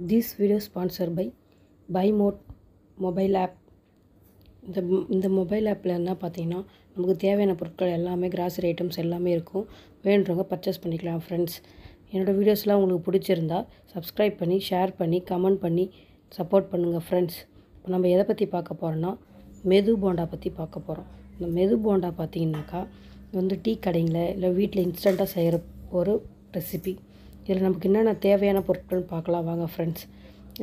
This video sponsored by BuyMode mobile app. இந்த mobile ஆப்பில் என்ன பார்த்தீங்கன்னா நமக்கு தேவையான பொருட்கள் எல்லாமே கிராசரி ஐட்டம்ஸ் எல்லாமே இருக்கும். வேணுறவங்க பர்ச்சேஸ் பண்ணிக்கலாம் ஃப்ரெண்ட்ஸ். என்னோடய வீடியோஸ்லாம் உங்களுக்கு பிடிச்சிருந்தா சப்ஸ்கிரைப் பண்ணி ஷேர் பண்ணி கமெண்ட் பண்ணி சப்போர்ட் பண்ணுங்கள் ஃப்ரெண்ட்ஸ். இப்போ நம்ம எதை பற்றி பார்க்க போகிறோன்னா மெது போண்டா பற்றி பார்க்க போகிறோம். இந்த மெது போண்டா பார்த்தீங்கன்னாக்கா வந்து டீ கடையில் இல்லை வீட்டில் இன்ஸ்டண்ட்டாக செய்கிற ஒரு ரெசிபி. இதில் நமக்கு என்னென்ன தேவையான பொருட்கள்னு பார்க்கலாம் வாங்க ஃப்ரெண்ட்ஸ்.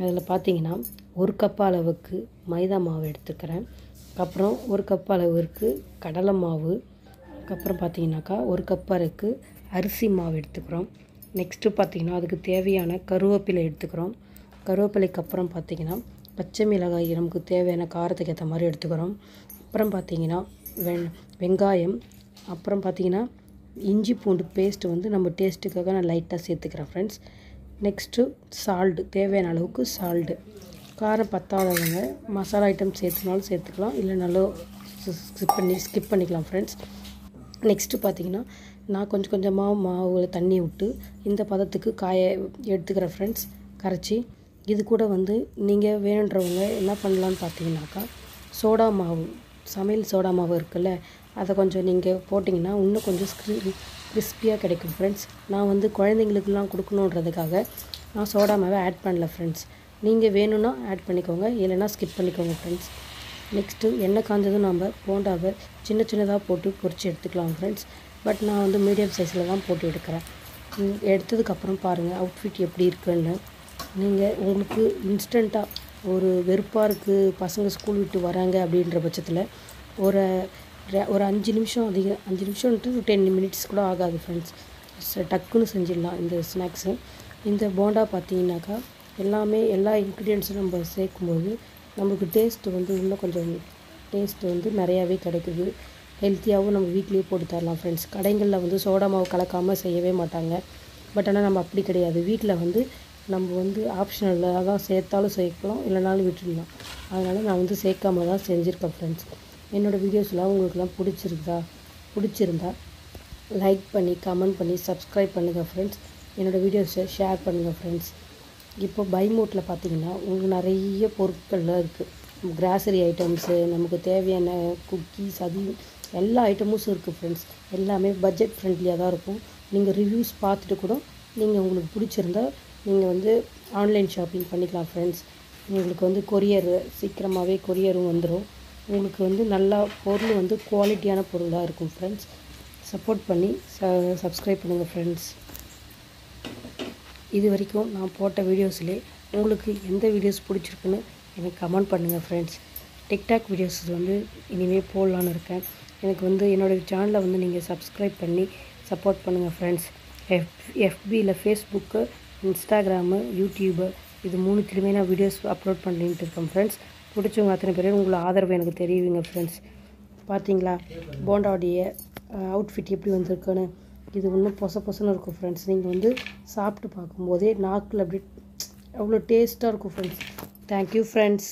அதில் பார்த்தீங்கன்னா 1 கப் அளவுக்கு மைதா மாவு எடுத்துக்கிறேன். அப்புறம் 1 கப் அளவுக்கு கடலை மாவு. அதுக்கப்புறம் பார்த்தீங்கன்னாக்கா 1 கப் அளவுக்கு அரிசி மாவு எடுத்துக்கிறோம். நெக்ஸ்ட்டு பார்த்தீங்கன்னா அதுக்கு தேவையான கருவேப்பிலை எடுத்துக்கிறோம். கருவேப்பிலைக்கு அப்புறம் பார்த்தீங்கன்னா பச்சை மிளகாய் நமக்கு தேவையான காரத்துக்கு ஏற்ற மாதிரி எடுத்துக்கிறோம். அப்புறம் பார்த்தீங்கன்னா வெங்காயம். அப்புறம் பார்த்தீங்கன்னா இஞ்சி பூண்டு பேஸ்ட்டு வந்து நம்ம டேஸ்ட்டுக்காக நான் லைட்டாக சேர்த்துக்கிறேன் ஃப்ரெண்ட்ஸ். நெக்ஸ்ட்டு சால்ட்டு, தேவையான அளவுக்கு சால்ட்டு. காரம் பத்தாதவங்க மசாலா ஐட்டம் சேர்த்துனாலும் சேர்த்துக்கலாம், இல்லைனாலும் ஸ்கிப் பண்ணிக்கலாம் ஃப்ரெண்ட்ஸ். நெக்ஸ்ட்டு பார்த்தீங்கன்னா நான் கொஞ்சம் கொஞ்சமாக மாவில் தண்ணி விட்டு இந்த பதத்துக்கு எடுத்துக்கிறேன் ஃப்ரெண்ட்ஸ், கரைச்சி. இது கூட வந்து நீங்கள் வேணுன்றவங்க என்ன பண்ணலான்னு பார்த்தீங்கன்னாக்கா சோடா மாவு, சமையல் சோடா மாவு இருக்குல்ல, அதை கொஞ்சம் நீங்கள் போட்டிங்கன்னா இன்னும் கொஞ்சம் கிறிஸ்பியாக கிடைக்கும் ஃப்ரெண்ட்ஸ். நான் வந்து குழந்தைங்களுக்குலாம் கொடுக்கணுன்றதுக்காக நான் சோடா மாவை ஆட் பண்ணல ஃப்ரெண்ட்ஸ். நீங்கள் வேணும்னா ஆட் பண்ணிக்கோங்க, இல்லைனா ஸ்கிப் பண்ணிக்கோங்க ஃப்ரெண்ட்ஸ். நெக்ஸ்ட்டு எண்ணெய் காஞ்சதும் நம்ம போண்டாவை சின்ன சின்னதாக போட்டு பொரித்து எடுத்துக்கலாம் ஃப்ரெண்ட்ஸ். பட் நான் வந்து மீடியம் சைஸில் தான் போட்டு எடுக்கிறேன். எடுத்ததுக்கப்புறம் பாருங்கள் அவுட்ஃபிட் எப்படி இருக்குன்னு. நீங்கள் உங்களுக்கு இன்ஸ்டண்ட்டாக ஒரு வெறுப்பாக இருக்குது, பசங்க ஸ்கூல் விட்டு வராங்க அப்படின்ற பட்சத்தில் ஒரு 5 நிமிஷம் 5 நிமிஷம்ன்ட்டு 10 மினிட்ஸ் கூட ஆகாது ஃப்ரெண்ட்ஸ். டக்குன்னு செஞ்சிடலாம் இந்த ஸ்நாக்ஸு. இந்த போண்டா பார்த்தீங்கன்னாக்கா எல்லா இன்க்ரீடியன்ஸும் நம்ம சேர்க்கும்போது நமக்கு டேஸ்ட்டு வந்து இன்னும் கொஞ்சம் டேஸ்ட்டு வந்து நிறையாவே கிடைக்குது. ஹெல்த்தியாகவும் நம்ம வீட்லேயே போட்டு தரலாம் ஃப்ரெண்ட்ஸ். கடைகளில் வந்து சோடா மாவு கலக்காமல் செய்யவே மாட்டாங்க. பட் ஆனால் நம்ம அப்படி கிடையாது. வீட்டில் வந்து நம்ம வந்து ஆப்ஷனலாக தான் சேர்த்தாலும் சேர்க்கலாம், இல்லைனாலும் விட்டுடலாம். அதனால் நான் வந்து சேர்க்காம தான் செஞ்சுருக்கேன் ஃப்ரெண்ட்ஸ். என்னோடய வீடியோஸ்லாம் உங்களுக்குலாம் பிடிச்சிருந்தா லைக் பண்ணி கமெண்ட் பண்ணி சப்ஸ்கிரைப் பண்ணுங்கள் ஃப்ரெண்ட்ஸ். என்னோடய வீடியோஸை ஷேர் பண்ணுங்கள் ஃப்ரெண்ட்ஸ். இப்போ பைமோட்டில் பார்த்தீங்கன்னா உங்களுக்கு நிறைய பொருட்கள்லாம் இருக்குது. கிராசரி ஐட்டம்ஸு, நமக்கு தேவையான குக்கீஸ், அது எல்லா ஐட்டமும் இருக்குது ஃப்ரெண்ட்ஸ். எல்லாமே பட்ஜெட் ஃப்ரெண்ட்லியாக தான் இருக்கும். நீங்கள் ரிவ்யூஸ் பார்த்துட்டு கூட நீங்கள் உங்களுக்கு பிடிச்சிருந்தா நீங்கள் வந்து ஆன்லைன் ஷாப்பிங் பண்ணிக்கலாம் ஃப்ரெண்ட்ஸ். உங்களுக்கு வந்து சீக்கிரமாகவே கொரியரும் வந்துடும். உங்களுக்கு வந்து நல்லா பொருள் வந்து குவாலிட்டியான பொருளாக இருக்கும் ஃப்ரெண்ட்ஸ். சப்போர்ட் பண்ணி சப்ஸ்கிரைப் பண்ணுங்கள் ஃப்ரெண்ட்ஸ். இது வரைக்கும் நான் போட்ட வீடியோஸ்லேயே உங்களுக்கு எந்த வீடியோஸ் பிடிச்சிருக்குன்னு எனக்கு கமெண்ட் பண்ணுங்கள் ஃப்ரெண்ட்ஸ். டிக்டாக் வீடியோஸ் வந்து இனிமேல் போடலான்னு இருக்கேன். எனக்கு வந்து என்னோடய சேனலை வந்து நீங்கள் சப்ஸ்கிரைப் பண்ணி சப்போர்ட் பண்ணுங்கள் ஃப்ரெண்ட்ஸ். எஃபியில், ஃபேஸ்புக்கு, இன்ஸ்டாகிராமு, யூடியூபு, இது 3த்துலேயுமே நான் வீடியோஸ் அப்லோட் பண்ணிட்டு இருக்கேன் ஃப்ரெண்ட்ஸ். பிடிச்சவங்க அத்தனை பேரும் உங்களை ஆதரவு எனக்கு தெரிவிங்க ஃப்ரெண்ட்ஸ். பார்த்தீங்களா போண்டாவுடைய அவுட்ஃபிட் எப்படி வந்திருக்குன்னு. இது இன்னும் பொசன்னு இருக்கும் ஃப்ரெண்ட்ஸ். நீங்கள் வந்து சாப்பிட்டு பார்க்கும்போதே நாக்கில் அப்படி அவ்வளோ டேஸ்ட்டாக இருக்கும் ஃப்ரெண்ட்ஸ். Thank you friends.